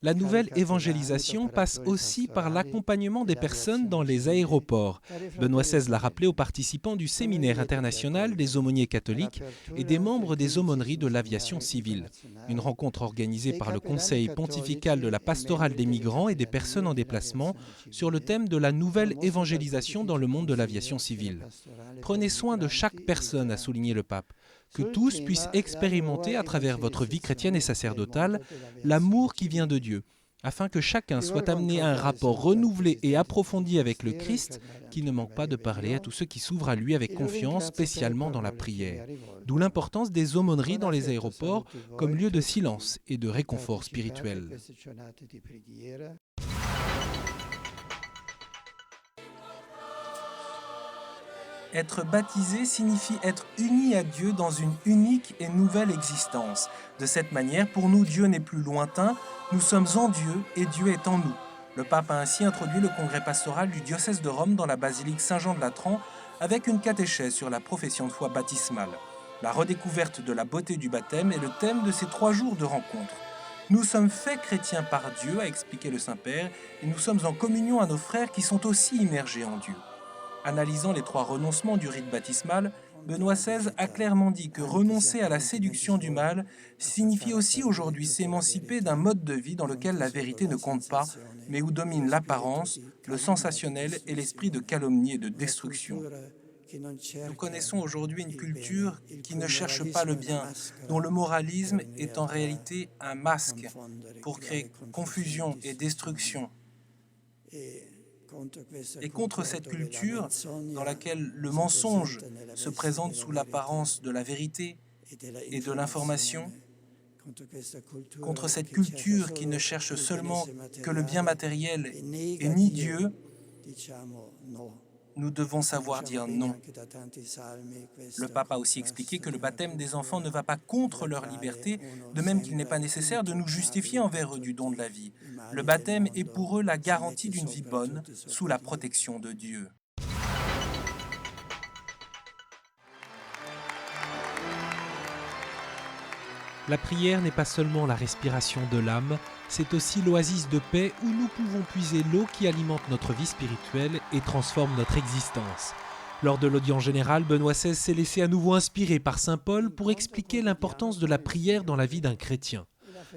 La nouvelle évangélisation passe aussi par l'accompagnement des personnes dans les aéroports. Benoît XVI l'a rappelé aux participants du séminaire international des aumôniers catholiques et des membres des aumôneries de l'aviation civile. Une rencontre organisée par le Conseil pontifical de la pastorale des migrants et des personnes en déplacement sur le thème de la nouvelle évangélisation dans le monde de l'aviation civile. Prenez soin de chaque personne, a souligné le pape, que tous puissent expérimenter à travers votre vie chrétienne et sacerdotale l'amour qui vient de Dieu, afin que chacun soit amené à un rapport renouvelé et approfondi avec le Christ, qui ne manque pas de parler à tous ceux qui s'ouvrent à lui avec confiance, spécialement dans la prière. D'où l'importance des aumôneries dans les aéroports comme lieu de silence et de réconfort spirituel. Être baptisé signifie être uni à Dieu dans une unique et nouvelle existence. De cette manière, pour nous, Dieu n'est plus lointain, nous sommes en Dieu et Dieu est en nous. Le pape a ainsi introduit le congrès pastoral du diocèse de Rome dans la basilique Saint-Jean de Latran avec une catéchèse sur la profession de foi baptismale. La redécouverte de la beauté du baptême est le thème de ces 3 jours de rencontre. Nous sommes faits chrétiens par Dieu, a expliqué le Saint-Père, et nous sommes en communion à nos frères qui sont aussi immergés en Dieu. Analysant les 3 renoncements du rite baptismal, Benoît XVI a clairement dit que renoncer à la séduction du mal signifie aussi aujourd'hui s'émanciper d'un mode de vie dans lequel la vérité ne compte pas, mais où domine l'apparence, le sensationnel et l'esprit de calomnie et de destruction. Nous connaissons aujourd'hui une culture qui ne cherche pas le bien, dont le moralisme est en réalité un masque pour créer confusion et destruction. Et contre cette culture dans laquelle le mensonge se présente sous l'apparence de la vérité et de l'information, contre cette culture qui ne cherche seulement que le bien matériel et nie Dieu, nous devons savoir dire non. Le pape a aussi expliqué que le baptême des enfants ne va pas contre leur liberté, de même qu'il n'est pas nécessaire de nous justifier envers eux du don de la vie. Le baptême est pour eux la garantie d'une vie bonne, sous la protection de Dieu. La prière n'est pas seulement la respiration de l'âme, c'est aussi l'oasis de paix où nous pouvons puiser l'eau qui alimente notre vie spirituelle et transforme notre existence. Lors de l'audience générale, Benoît XVI s'est laissé à nouveau inspirer par saint Paul pour expliquer l'importance de la prière dans la vie d'un chrétien.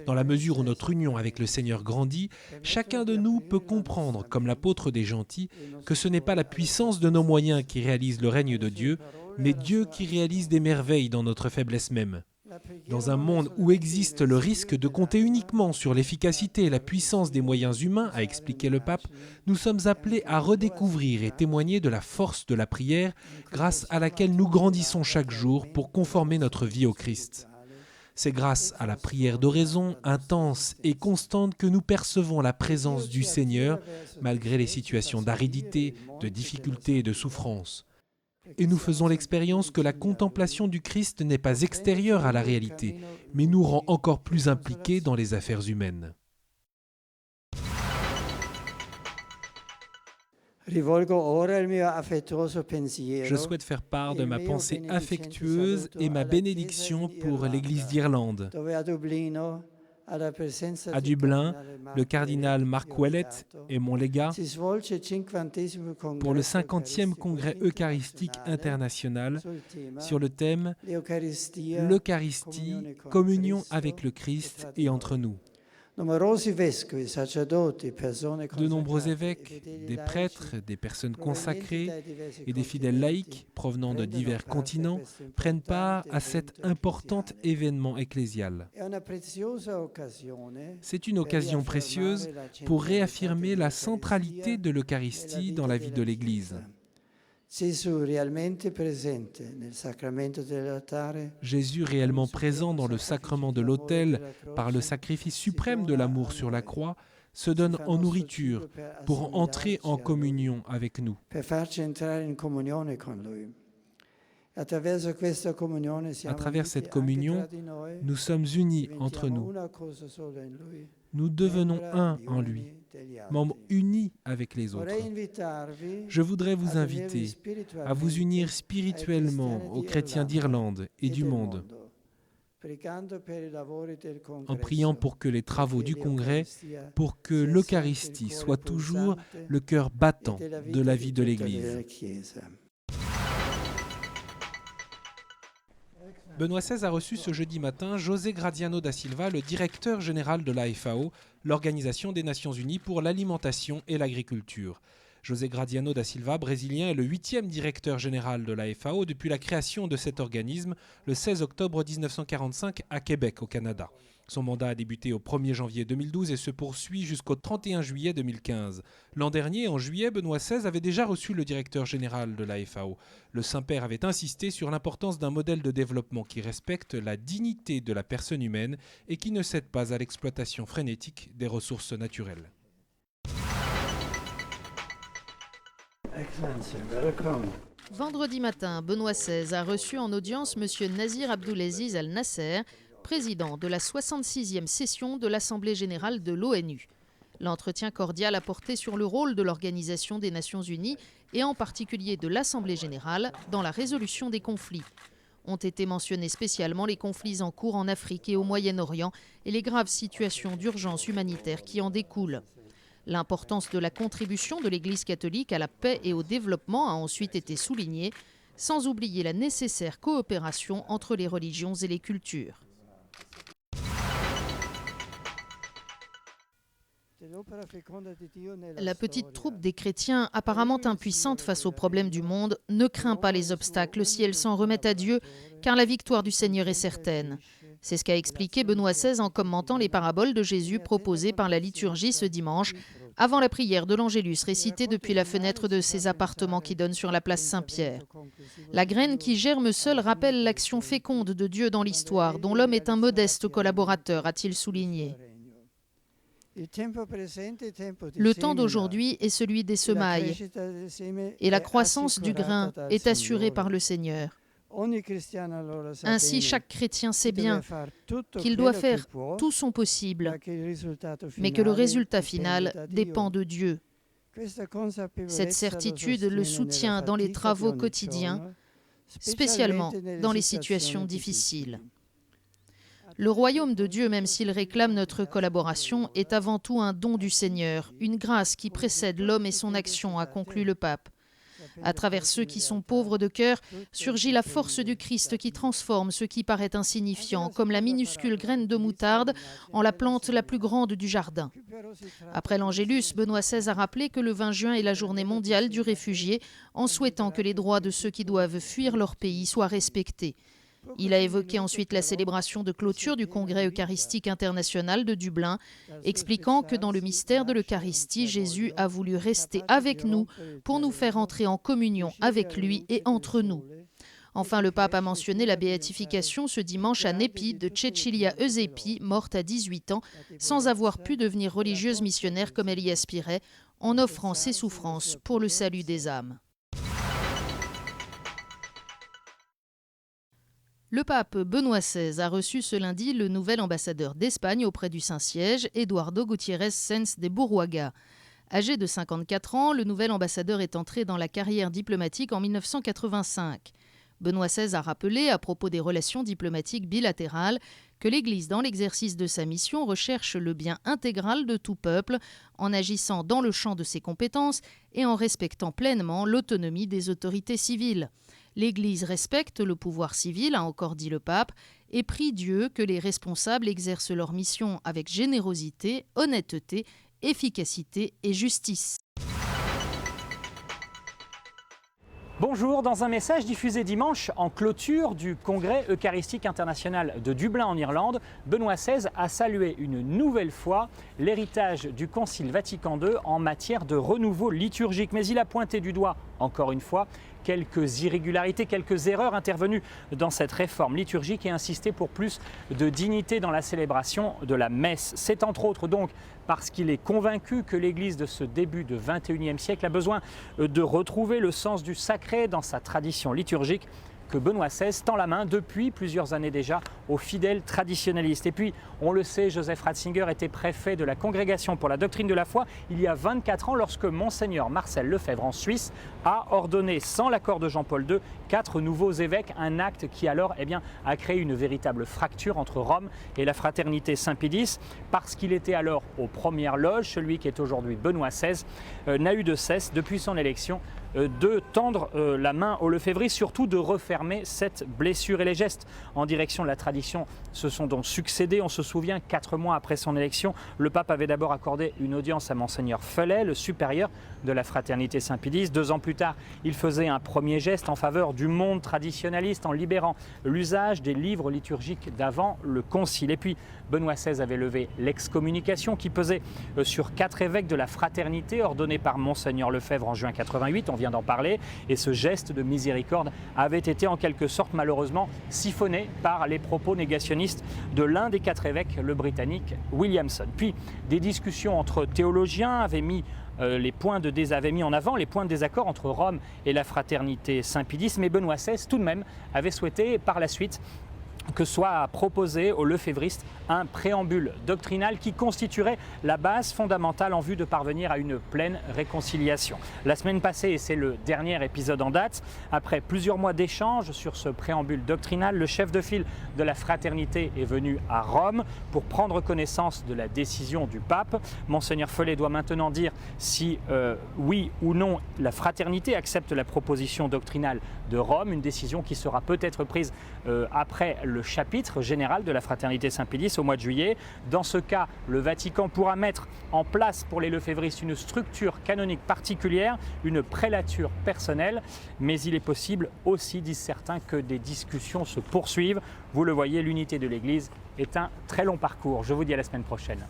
Dans la mesure où notre union avec le Seigneur grandit, chacun de nous peut comprendre, comme l'apôtre des gentils, que ce n'est pas la puissance de nos moyens qui réalise le règne de Dieu, mais Dieu qui réalise des merveilles dans notre faiblesse même. Dans un monde où existe le risque de compter uniquement sur l'efficacité et la puissance des moyens humains, a expliqué le pape, nous sommes appelés à redécouvrir et témoigner de la force de la prière grâce à laquelle nous grandissons chaque jour pour conformer notre vie au Christ. C'est grâce à la prière d'oraison intense et constante que nous percevons la présence du Seigneur malgré les situations d'aridité, de difficulté et de souffrance. Et nous faisons l'expérience que la contemplation du Christ n'est pas extérieure à la réalité, mais nous rend encore plus impliqués dans les affaires humaines. Je souhaite faire part de ma pensée affectueuse et ma bénédiction pour l'Église d'Irlande. À Dublin, le cardinal Mark Ouellet est mon légat pour le 50e congrès eucharistique international sur le thème « L'Eucharistie, communion avec le Christ et entre nous ». De nombreux évêques, des prêtres, des personnes consacrées et des fidèles laïcs provenant de divers continents prennent part à cet important événement ecclésial. C'est une occasion précieuse pour réaffirmer la centralité de l'Eucharistie dans la vie de l'Église. Jésus réellement présent dans le sacrement de l'autel par le sacrifice suprême de l'amour sur la croix se donne en nourriture pour entrer en communion avec nous. À travers cette communion, nous sommes unis entre nous. Nous devenons un en lui, membres unis avec les autres. Je voudrais vous inviter à vous unir spirituellement aux chrétiens d'Irlande et du monde. en priant pour que les travaux du Congrès, pour que l'Eucharistie soit toujours le cœur battant de la vie de l'Église. Benoît XVI a reçu ce jeudi matin José Gradiano da Silva, le directeur général de la FAO, l'Organisation des Nations Unies pour l'alimentation et l'agriculture. José Gradiano da Silva, brésilien, est le 8e directeur général de la FAO depuis la création de cet organisme le 16 octobre 1945 à Québec, au Canada. Son mandat a débuté au 1er janvier 2012 et se poursuit jusqu'au 31 juillet 2015. L'an dernier, en juillet, Benoît XVI avait déjà reçu le directeur général de la FAO. Le Saint-Père avait insisté sur l'importance d'un modèle de développement qui respecte la dignité de la personne humaine et qui ne cède pas à l'exploitation frénétique des ressources naturelles. Vendredi matin, Benoît XVI a reçu en audience M. Nazir Abdulaziz Al Nasser, président de la 66e session de l'Assemblée générale de l'ONU. L'entretien cordial a porté sur le rôle de l'Organisation des Nations Unies et en particulier de l'Assemblée générale dans la résolution des conflits. Ont été mentionnés spécialement les conflits en cours en Afrique et au Moyen-Orient et les graves situations d'urgence humanitaire qui en découlent. L'importance de la contribution de l'Église catholique à la paix et au développement a ensuite été soulignée, sans oublier la nécessaire coopération entre les religions et les cultures. La petite troupe des chrétiens, apparemment impuissante face aux problèmes du monde, ne craint pas les obstacles si elle s'en remet à Dieu, car la victoire du Seigneur est certaine. C'est ce qu'a expliqué Benoît XVI en commentant les paraboles de Jésus proposées par la liturgie ce dimanche, avant la prière de l'Angélus récitée depuis la fenêtre de ses appartements qui donnent sur la place Saint-Pierre. La graine qui germe seule rappelle l'action féconde de Dieu dans l'histoire, dont l'homme est un modeste collaborateur, a-t-il souligné. Le temps d'aujourd'hui est celui des semailles et la croissance du grain est assurée par le Seigneur. Ainsi, chaque chrétien sait bien qu'il doit faire tout son possible, mais que le résultat final dépend de Dieu. Cette certitude le soutient dans les travaux quotidiens, spécialement dans les situations difficiles. Le royaume de Dieu, même s'il réclame notre collaboration, est avant tout un don du Seigneur, une grâce qui précède l'homme et son action, a conclu le pape. À travers ceux qui sont pauvres de cœur, surgit la force du Christ qui transforme ce qui paraît insignifiant, comme la minuscule graine de moutarde, en la plante la plus grande du jardin. Après l'Angélus, Benoît XVI a rappelé que le 20 juin est la journée mondiale du réfugié, en souhaitant que les droits de ceux qui doivent fuir leur pays soient respectés. Il a évoqué ensuite la célébration de clôture du Congrès eucharistique international de Dublin, expliquant que dans le mystère de l'Eucharistie, Jésus a voulu rester avec nous pour nous faire entrer en communion avec lui et entre nous. Enfin, le pape a mentionné la béatification ce dimanche à Nepi de Cecilia Eusepi, morte à 18 ans, sans avoir pu devenir religieuse missionnaire comme elle y aspirait, en offrant ses souffrances pour le salut des âmes. Le pape Benoît XVI a reçu ce lundi le nouvel ambassadeur d'Espagne auprès du Saint-Siège, Eduardo Gutiérrez Sens de Burruaga. Âgé de 54 ans, le nouvel ambassadeur est entré dans la carrière diplomatique en 1985. Benoît XVI a rappelé, à propos des relations diplomatiques bilatérales, que l'Église, dans l'exercice de sa mission, recherche le bien intégral de tout peuple, en agissant dans le champ de ses compétences et en respectant pleinement l'autonomie des autorités civiles. L'Église respecte le pouvoir civil, a encore dit le pape, et prie Dieu que les responsables exercent leur mission avec générosité, honnêteté, efficacité et justice. Bonjour, dans un message diffusé dimanche en clôture du Congrès eucharistique international de Dublin en Irlande, Benoît XVI a salué une nouvelle fois l'héritage du Concile Vatican II en matière de renouveau liturgique. Mais il a pointé du doigt, encore une fois, quelques irrégularités, quelques erreurs intervenues dans cette réforme liturgique et insisté pour plus de dignité dans la célébration de la messe. C'est entre autres donc parce qu'il est convaincu que l'Église de ce début de XXIe siècle a besoin de retrouver le sens du sacré dans sa tradition liturgique que Benoît XVI tend la main depuis plusieurs années déjà aux fidèles traditionnalistes. Et puis, on le sait, Joseph Ratzinger était préfet de la Congrégation pour la doctrine de la foi il y a 24 ans lorsque Monseigneur Marcel Lefebvre en Suisse a ordonné, sans l'accord de Jean-Paul II, 4 nouveaux évêques, un acte qui alors a créé une véritable fracture entre Rome et la fraternité Saint-Pédis, parce qu'il était alors aux premières loges. Celui qui est aujourd'hui Benoît XVI n'a eu de cesse, depuis son élection, de tendre la main aux lefévristes, surtout de refermer cette blessure. Et les gestes en direction de la tradition se sont donc succédés. On se souvient, 4 mois après son élection, le pape avait d'abord accordé une audience à Monseigneur Fellet, le supérieur de la fraternité Saint-Pédis. 2 ans plus tard, il faisait un premier geste en faveur du monde traditionnaliste en libérant l'usage des livres liturgiques d'avant le concile. Et puis, Benoît XVI avait levé l'excommunication qui pesait sur 4 évêques de la fraternité ordonnés par Monseigneur Lefebvre en juin 88. On vient d'en parler. Et ce geste de miséricorde avait été en quelque sorte malheureusement siphonné par les propos négationnistes de l'un des 4 évêques, le Britannique Williamson. Puis des discussions entre théologiens avaient mis en avant les points de désaccord entre Rome et la fraternité Saint-Pédis, mais Benoît XVI tout de même avait souhaité par la suite que soit proposé aux lefévristes un préambule doctrinal qui constituerait la base fondamentale en vue de parvenir à une pleine réconciliation. La semaine passée, et c'est le dernier épisode en date, après plusieurs mois d'échanges sur ce préambule doctrinal, le chef de file de la fraternité est venu à Rome pour prendre connaissance de la décision du pape. Monseigneur Fellet doit maintenant dire si oui ou non la fraternité accepte la proposition doctrinale de Rome, une décision qui sera peut-être prise après le chapitre général de la fraternité Saint-Pédis au mois de juillet. Dans ce cas, le Vatican pourra mettre en place pour les lefévristes une structure canonique particulière, une prélature personnelle, mais il est possible aussi, disent certains, que des discussions se poursuivent. Vous le voyez, l'unité de l'Église est un très long parcours. Je vous dis à la semaine prochaine.